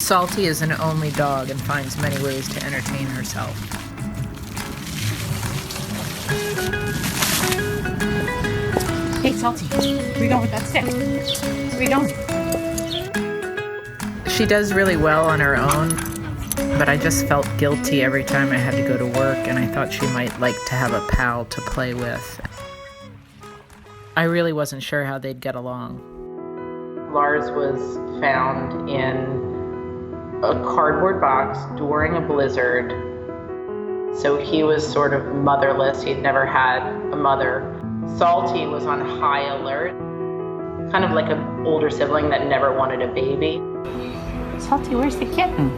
Salty is an only dog and finds many ways to entertain herself. Hey, Salty, where you going with that stick? Where you going? She does really well on her own, but I just felt guilty every time I had to go to work, and I thought she might like to have a pal to play with. I really wasn't sure how they'd get along. Lars was found in a cardboard box during a blizzard. So he was sort of motherless. He'd never had a mother. Salty was on high alert, kind of like an older sibling that never wanted a baby. Salty, where's the kitten?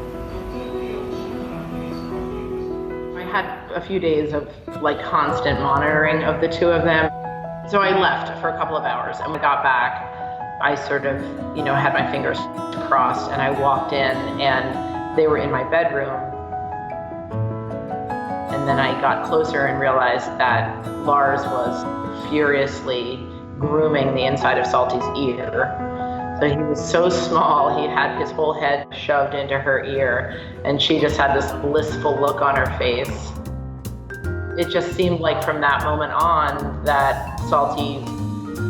I had a few days of like constant monitoring of the two of them. So I left for a couple of hours, and when I got back, I sort of, had my fingers crossed, and I walked in and they were in my bedroom. And then I got closer and realized that Lars was furiously grooming the inside of Salty's ear. So he was so small, he had his whole head shoved into her ear, and she just had this blissful look on her face. It just seemed like from that moment on that Salty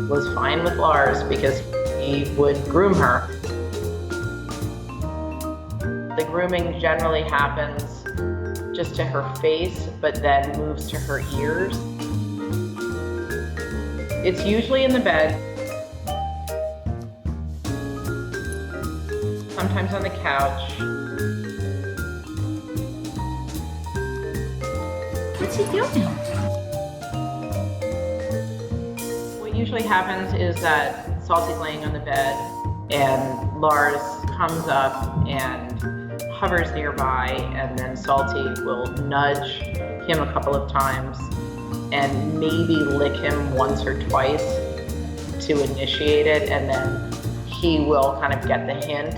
was fine with Lars because he would groom her. The grooming generally happens just to her face, but then moves to her ears. It's usually in the bed, sometimes on the couch. What's he doing? What usually happens is that Salty's laying on the bed and Lars comes up and hovers nearby, and then Salty will nudge him a couple of times and maybe lick him once or twice to initiate it, and then he will kind of get the hint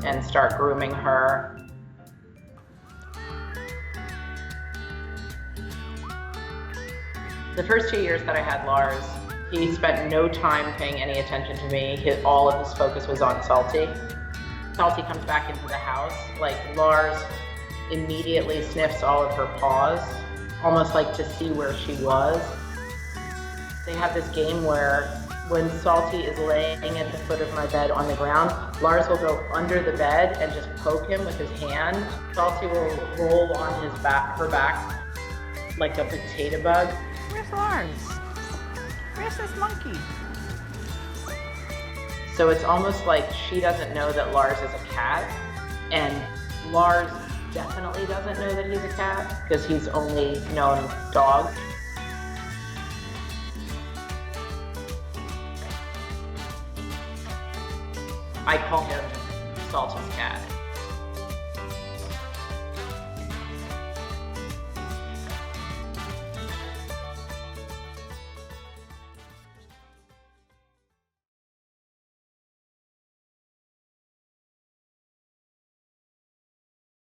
and start grooming her. The first 2 years that I had Lars, he spent no time paying any attention to me. All of his focus was on Salty. Salty comes back into the house, like Lars immediately sniffs all of her paws, almost like to see where she was. They have this game where when Salty is laying at the foot of my bed on the ground, Lars will go under the bed and just poke him with his hand. Salty will roll on his back, her back, like a potato bug. Where's Lars? Where's this monkey? So it's almost like she doesn't know that Lars is a cat, and Lars definitely doesn't know that he's a cat because he's only known dogs. I call him Salty's cat.